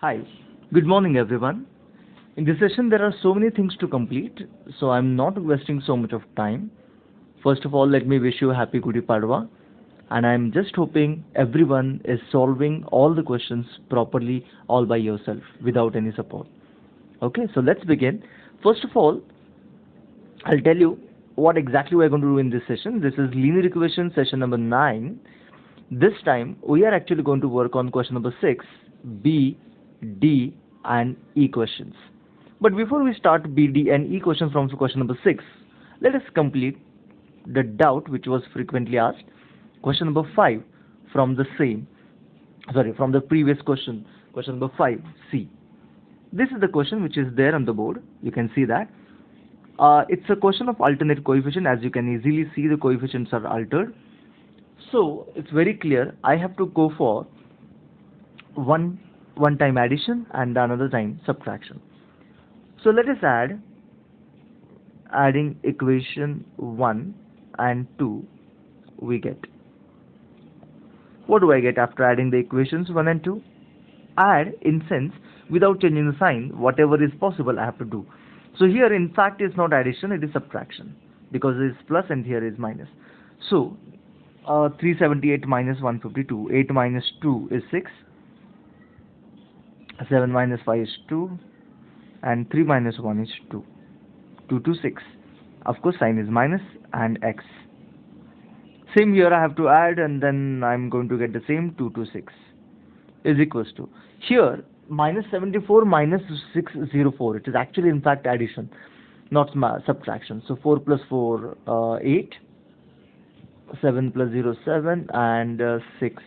Hi, good morning everyone. In this session, there are so many things to complete, so I'm not wasting so much of time. First of all, let me wish you a happy Gudi Padwa, and I'm just hoping everyone is solving all the questions properly all by yourself without any support. Okay, so let's begin. First of all, I'll tell you what exactly we're going to do in this session. This is linear equation session number 9. This time, we are actually going to work on question number 6, B, D, and E questions. But before we start B, D, and E questions from question number 6, let us complete the doubt which was frequently asked. Question number 5 from the same, from the previous question, question number 5, C. This is the question which is there on the board. You can see that. It's a question of alternate coefficient. As you can easily see, the coefficients are altered. So it's very clear. I have to go for one time addition and another time subtraction. So let us adding equation 1 and 2, we get. What do I get after adding the equations 1 and 2? Add in sense without changing the sign, whatever is possible I have to do. So here in fact it's not addition, it is subtraction, because it is plus and here is minus. So 378 minus 152, 8 minus 2 is 6, 7 minus 5 is 2, and 3 minus 1 is 2. 2 to 6. Of course sign is minus and x. Same here I have to add, and then I'm going to get the same 2 to 6 is equals to. Here minus 74 minus 604. It is actually in fact addition, not subtraction. So 4 plus 4, 8. 7 plus 0, 7, and 6.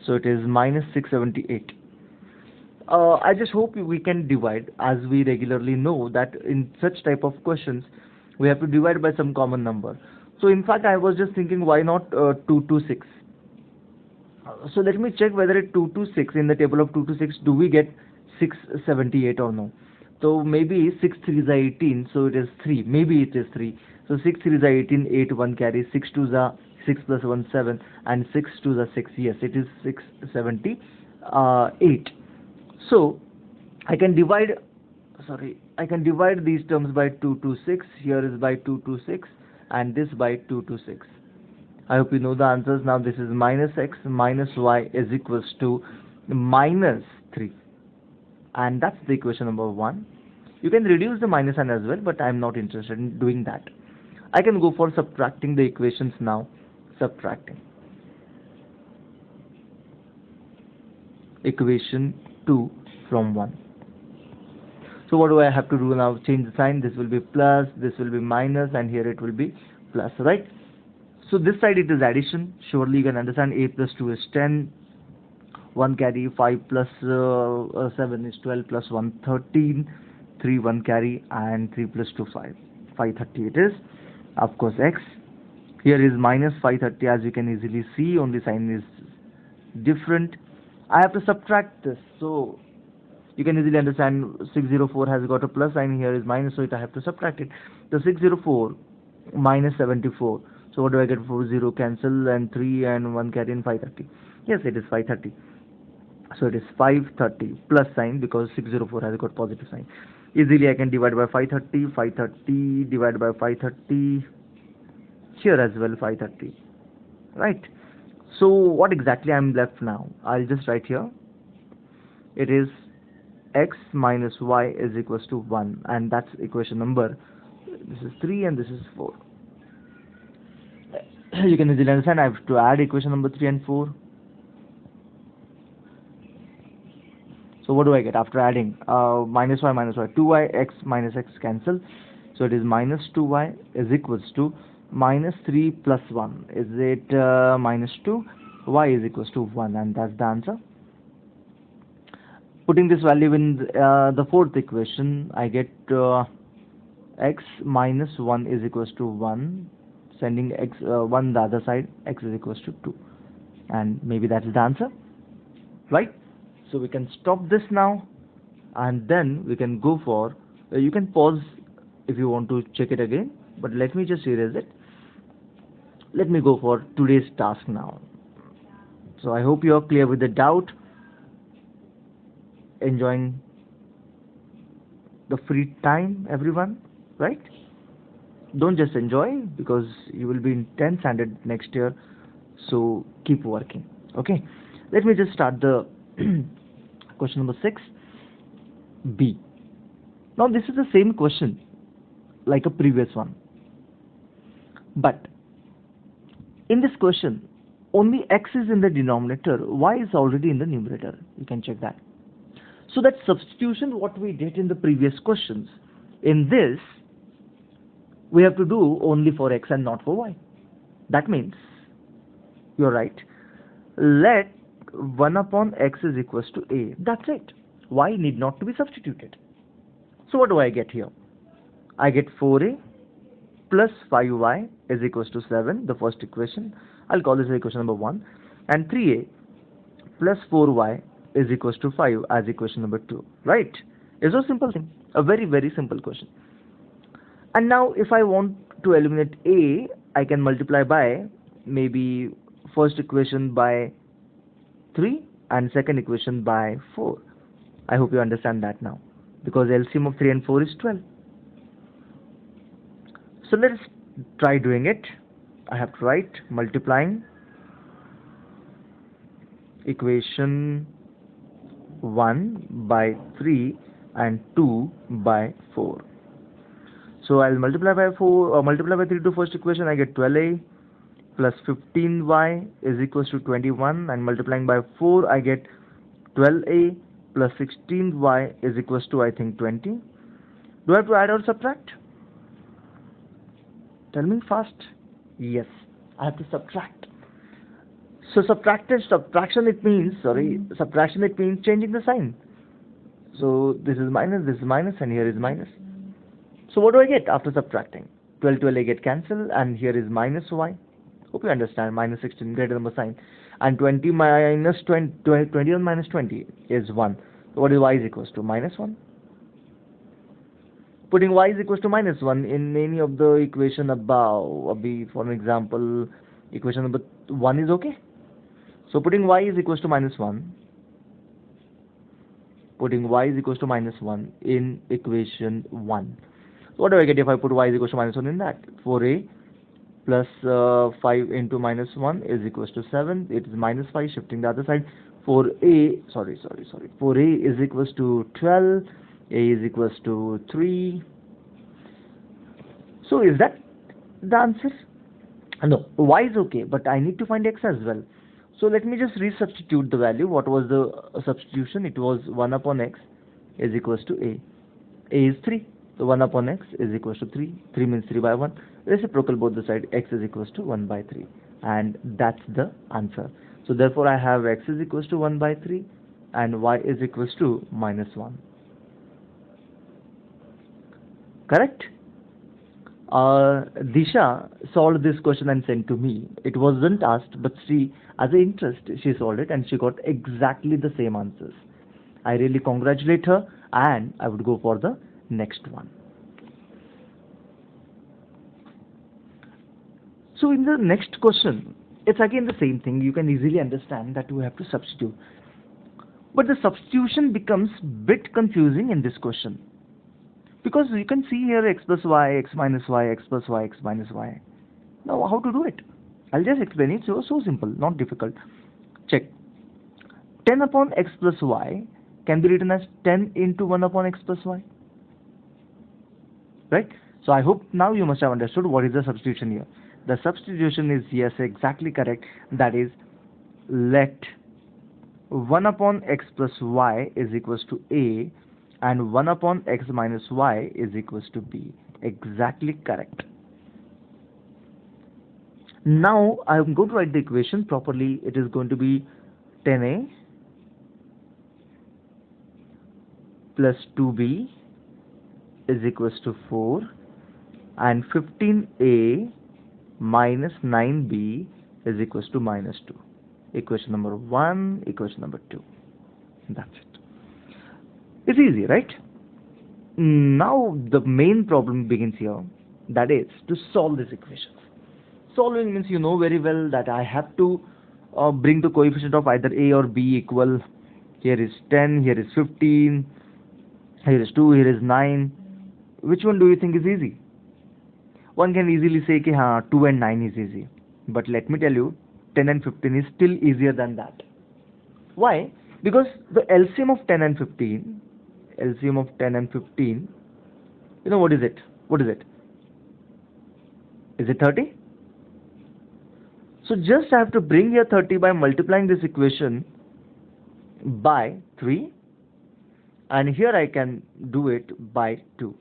So it is minus 678. I just hope we can divide, as we regularly know that in such type of questions we have to divide by some common number. So in fact I was just thinking, why not 2 to 6? So let me check whether it 2 to 6, in the table of 2 to 6 do we get 678 or no. So maybe 6 3 is 18, so it is 3, maybe it is 3. So 6 3 is 18, 8 1 carry, 6 2 is 6 plus 1 7, and 6 2 is 6. Yes, it is 678. So I can divide these terms by 2 to 6. Here is by 2 to 6, and this by 2 to 6. I hope you know the answers. Now this is minus x minus y is equals to minus 3, and that's the equation number 1. You can reduce the minus sign as well, but I am not interested in doing that. I can go for subtracting the equations now. Subtracting equation 2 from 1. So what do I have to do now? Change the sign. This will be plus, this will be minus, and here it will be plus, right? So this side it is addition. Surely you can understand 8 plus 2 is 10. 1 carry, 5 plus 7 is 12, plus 1 13, 3 1 carry, and 3 plus 2 5. 530 it is. Of course x. Here is minus 530, as you can easily see, only sign is different. I have to subtract this, so you can easily understand 604 has got a plus sign, here is minus, so I have to subtract it. The 604 minus 74. So what do I get? 40 cancel, and 3 and 1 carry, and 530. Yes, it is 530. So it is 530 plus sign, because 604 has got positive sign. Easily I can divide by 530. 530 divided by 530. Here as well 530. Right. So what exactly I am left now? I'll just write here. It is x minus y is equals to 1, and that's equation number. This is 3 and this is 4. You can easily understand I have to add equation number 3 and 4. So what do I get after adding? Minus y, 2y, x minus x cancel. So it is minus 2y is equals to minus 3 plus 1. Is it minus 2? Y is equals to 1, and that's the answer. Putting this value in the fourth equation, I get x minus 1 is equals to 1. Sending x 1 the other side, x is equals to 2. And maybe that's the answer. Right? So we can stop this now, and then we can go for, you can pause if you want to check it again, but let me just erase it. Let me go for today's task now. So I hope you are clear with the doubt. enjoying the free time, everyone, right? Don't just enjoy, because you will be in 10th standard next year, so keep working. Okay, let me just start the question number 6, B. Now this is the same question like a previous one, but in this question only x is in the denominator, y is already in the numerator. You can check that. So that substitution what we did in the previous questions, in this we have to do only for x and not for y. That means you're right. Let 1 upon x is equals to a. That's it. Y need not to be substituted. So what do I get here? I get 4a plus 5y is equals to 7, the first equation. I'll call this equation number 1. And 3a plus 4y is equals to 5 as equation number 2. Right? It's a simple thing. A very, very simple question. And now if I want to eliminate a, I can multiply by maybe first equation by 3 and second equation by 4. I hope you understand that now, because LCM of 3 and 4 is 12. So let's try doing it. I have to write multiplying equation 1 by 3 and 2 by 4. So I'll multiply by 4 or multiply by 3 to first equation. I get 12a plus 15y is equals to 21, and multiplying by 4 I get 12a plus 16y is equals to, I think, 20. Do I have to add or subtract? Tell me fast. Yes, I have to subtract. So subtraction it means changing the sign. So this is minus, and here is minus. So what do I get after subtracting? 12 I get cancelled, and here is minus y. Hope you understand. Minus 16 greater number sign, and 20 minus 20, 21 minus 20 is 1. So what is y is equals to? Minus 1. Putting y is equals to minus 1 in any of the equation above, for an example, equation number 1 is okay. So putting y is equals to minus 1. Putting y is equals to minus 1 in equation 1. So what do I get if I put y is equals to minus 1 in that? 4a plus 5 into minus 1 is equals to 7. It is minus 5, shifting the other side. 4a is equals to 12. A is equals to 3. So is that the answer? No, y is okay, but I need to find x as well. So let me just resubstitute the value. What was the substitution? It was 1 upon x is equals to a. A is 3. So 1 upon x is equals to 3. 3 means 3 by 1. Reciprocal both the side. X is equals to 1 by 3. And that's the answer. So therefore I have x is equals to 1 by 3 and y is equals to minus 1. Correct? Disha solved this question and sent to me. It wasn't asked, but she, as an interest, she solved it and she got exactly the same answers. I really congratulate her, and I would go for the next one. So in the next question, it's again the same thing. You can easily understand that we have to substitute. But the substitution becomes bit confusing in this question, because you can see here x plus y, x minus y, x plus y, x minus y. Now how to do it? I'll just explain it. So simple, not difficult. Check. 10 upon x plus y can be written as 10 into 1 upon x plus y. Right? So I hope now you must have understood what is the substitution here. The substitution is, yes, exactly correct. That is, let 1 upon x plus y is equals to a, and 1 upon x minus y is equals to b. Exactly correct. Now I am going to write the equation properly. It is going to be 10a plus 2b is equals to 4, and 15a minus 9b is equals to minus 2. Equation number 1, equation number 2. That's it. It's easy, right? Now the main problem begins here, that is to solve this equation. Solving means you know very well that I have to bring the coefficient of either a or b equal Here is 10, here is 15, here is 2, here is 9. Which one do you think is easy? One can easily say कि हाँ 2 and 9 is easy. But let me tell you, 10 and 15 is still easier than that. Why? Because the LCM of 10 and 15, LCM of 10 and 15, you know what is it? What is it? Is it 30? So just I have to bring here 30 by multiplying this equation by 3, and here I can do it by 2.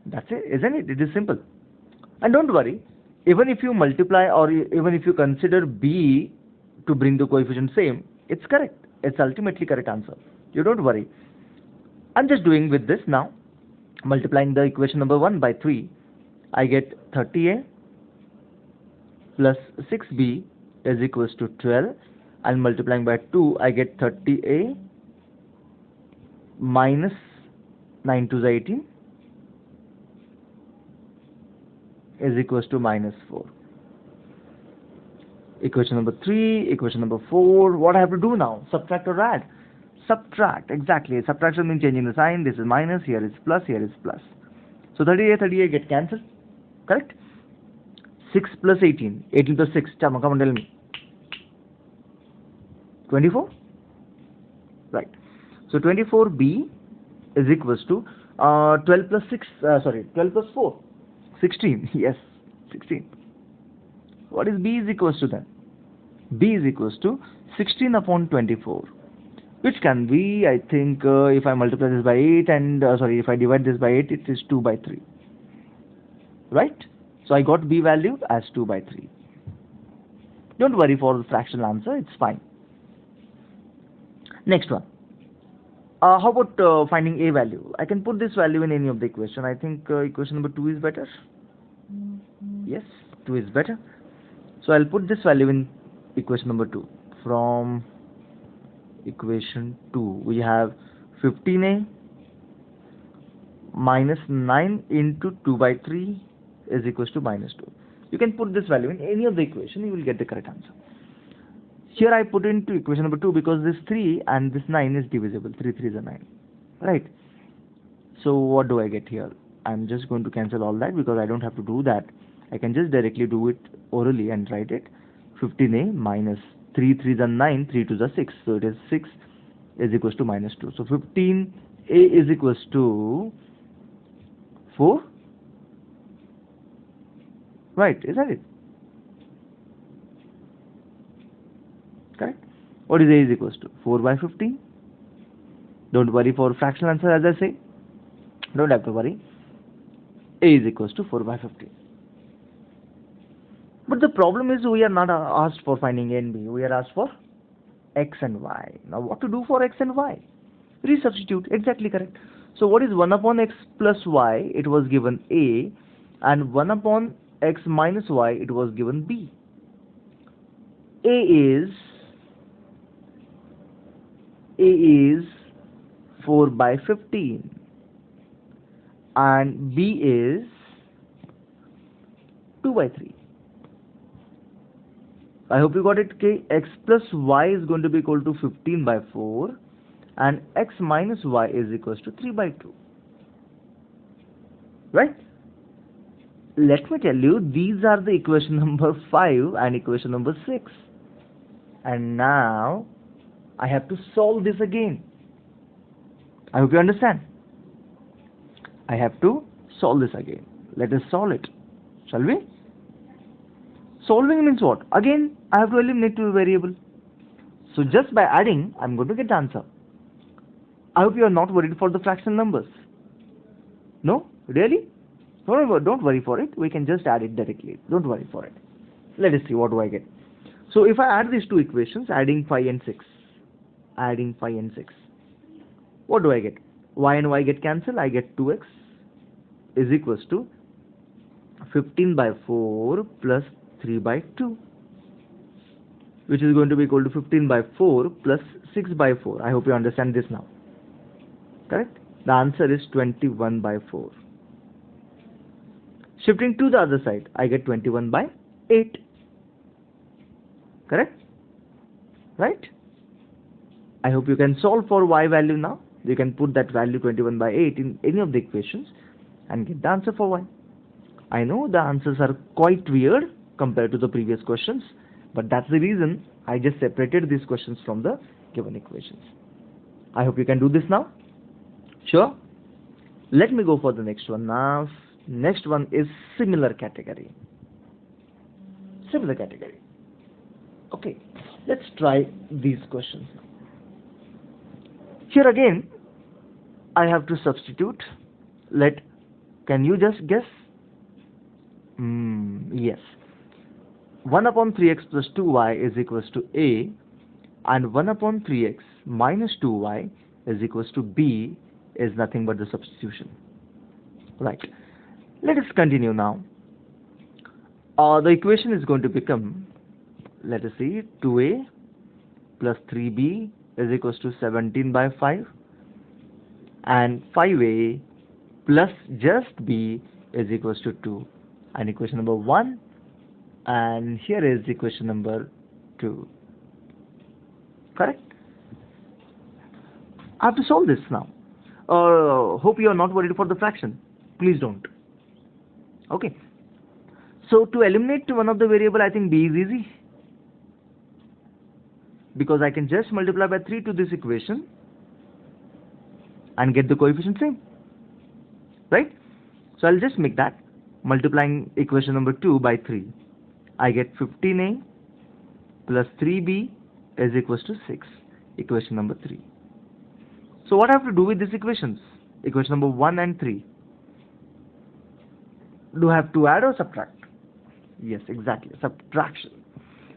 That's it, isn't it? It is simple. And don't worry, even if you multiply or even if you consider b to bring the coefficient same, it's correct. It's ultimately correct answer. You don't worry. I'm just doing with this now. Multiplying the equation number 1 by 3, I get 30a plus 6b is equals to 12, and multiplying by 2, I get 30a minus 9 to the 18 is equals to minus 4. Equation number 3, equation number 4, what I have to do now? Subtract or add? Subtract, exactly. Subtraction means changing the sign. This is minus, here is plus, here is plus. So 38 get cancelled, correct? 6 plus 18, 18 plus 6, come on tell me. 24? Right. So 24b is equals to 12 plus 6, 12 plus 4. 16, yes, 16. What is b is equals to then? B is equals to 16 upon 24, which can be, I think, if I multiply this by 8 and, if I divide this by 8, it is 2 by 3. Right? So I got b value as 2 by 3. Don't worry for the fractional answer, it's fine. Next one. How about finding a value? I can put this value in any of the equation. I think equation number 2 is better. Yes, 2 is better. So I'll put this value in equation number 2. From equation 2, we have 15a minus 9 into 2 by 3 is equals to minus 2. You can put this value in any of the equation, you will get the correct answer. Here I put into equation number 2 because this 3 and this 9 is divisible. 3 3s are 9. Right? So what do I get here? I'm just going to cancel all that because I don't have to do that. I can just directly do it orally and write it. 15a minus 3 3s are 9, 3 2s are 6. So it is 6 is equals to minus 2. So 15a is equals to 4. Right, isn't it? Correct. What is a is equals to? 4 by 15. Don't worry for fractional answer, as I say. Don't have to worry. A is equals to 4 by 15. But the problem is we are not asked for finding a and b. We are asked for x and y. Now what to do for x and y? Resubstitute. Exactly correct. So what is 1 upon x plus y? It was given a. And 1 upon x minus y, it was given b. A is 4 by 15 and b is 2 by 3. I hope you got it. Okay, x plus y is going to be equal to 15 by 4 and x minus y is equals to 3 by 2. Right? Let me tell you, these are the equation number 5 and equation number 6. And now I have to solve this again. I hope you understand. I have to solve this again. Let us solve it. Shall we? Solving means what? Again, I have to eliminate two variables. So just by adding, I'm going to get the answer. I hope you are not worried for the fractional numbers. No? Really? Don't worry for it. We can just add it directly. Don't worry for it. Let us see what do I get. So if I add these two equations, adding 5 and 6, what do I get? Y and y get cancelled. I get 2x is equals to 15 by 4 plus 3 by 2, which is going to be equal to 15 by 4 plus 6 by 4. I hope you understand this now. Correct? The answer is 21 by 4. Shifting to the other side, I get 21 by 8. Correct? Right? I hope you can solve for y value now. You can put that value 21 by 8 in any of the equations and get the answer for y. I know the answers are quite weird compared to the previous questions, but that's the reason I just separated these questions from the given equations. I hope you can do this now. Sure? Let me go for the next one now. Next one is similar category. Similar category. Okay, let's try these questions now. Here again, I have to substitute. Can you just guess? Yes. 1 upon 3x plus 2y is equals to A, and 1 upon 3x minus 2y is equals to B is nothing but the substitution. Right. Let us continue now. The equation is going to become, let us see, 2a plus 3b is equals to 17 by 5, and 5a plus just b is equals to 2, and equation number 1, and here is equation number 2. Correct? I have to solve this now. Hope you are not worried for the fraction. Please don't. Okay. So to eliminate one of the variable, I think b is easy, because I can just multiply by 3 to this equation and get the coefficient same, right? So I'll just make that, multiplying equation number 2 by 3. I get 15a plus 3b is equals to 6, equation number 3. So what I have to do with these equations? Equation number 1 and 3. Do I have to add or subtract? Yes, exactly, subtraction.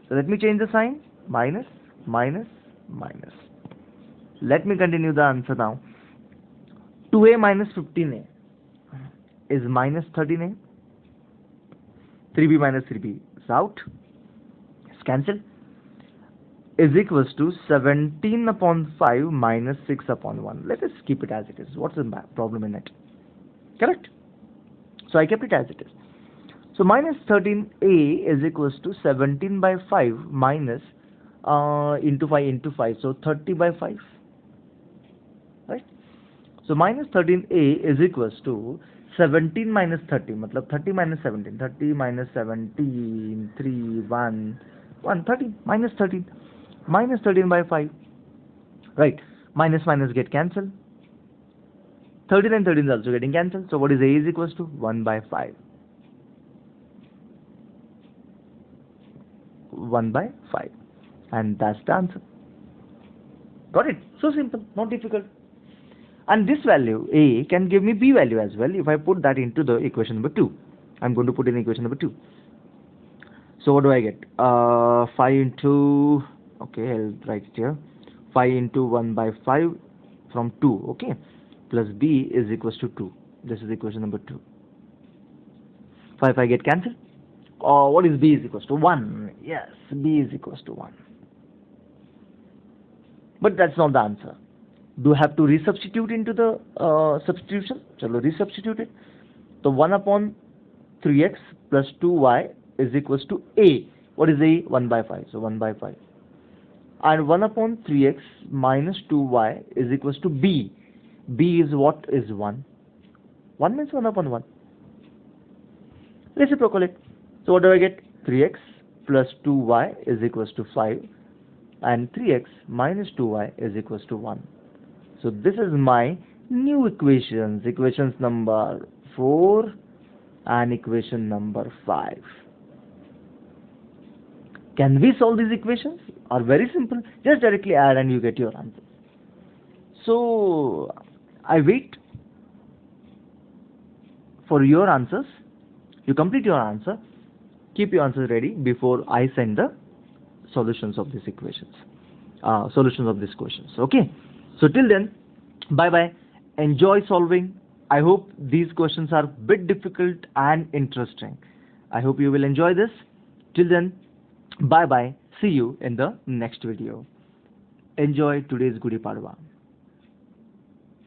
So let me change the sign, minus, minus, minus. Let me continue the answer now. 2a minus 15a is minus 13a. 3b minus 3b is out. It's cancelled. Is equals to 17 upon 5 minus 6 upon 1. Let us keep it as it is. What's the problem in it? Correct? So I kept it as it is. So minus 13a is equals to 17 by 5 minus into 5 into 5. So 30 by 5. Right? So minus 13a is equals to 17 minus 30. Matlab 30 minus 17. 30 minus 17. 3, 1, 13. Minus 13. Minus 13 by 5. Right. Minus minus get cancelled. 13 and 13 is also getting cancelled. So what is a is equals to? 1 by 5. 1 by 5. And that's the answer. Got it? So simple, not difficult. And this value, a, can give me b value as well if I put that into the equation number 2. I'm going to put in equation number 2. So what do I get? 5 into, okay, I'll write it here. 5 into 1 by 5 from 2, okay, plus b is equals to 2. This is equation number 2. 5 I get cancelled. What is b is equals to? 1. Yes, b is equals to 1. But that's not the answer. Do I have to resubstitute into the substitution? Chalo, resubstitute it. So 1 upon 3x plus 2y is equals to a. What is a? 1 by 5. So 1 by 5. And 1 upon 3x minus 2y is equals to b. B is what? Is 1. 1 means 1 upon 1. Reciprocal it. So what do I get? 3x plus 2y is equals to 5. And 3x minus 2y is equals to 1. So this is my new equations. Equations number 4 and equation number 5. Can we solve these equations? Are very simple. Just directly add and you get your answer. So I wait for your answers. You complete your answer. Keep your answers ready before I send the solutions of these equations. Solutions of these questions. Okay. So till then, bye bye. Enjoy solving. I hope these questions are a bit difficult and interesting. I hope you will enjoy this. Till then, bye bye. See you in the next video. Enjoy today's Gudi Padwa.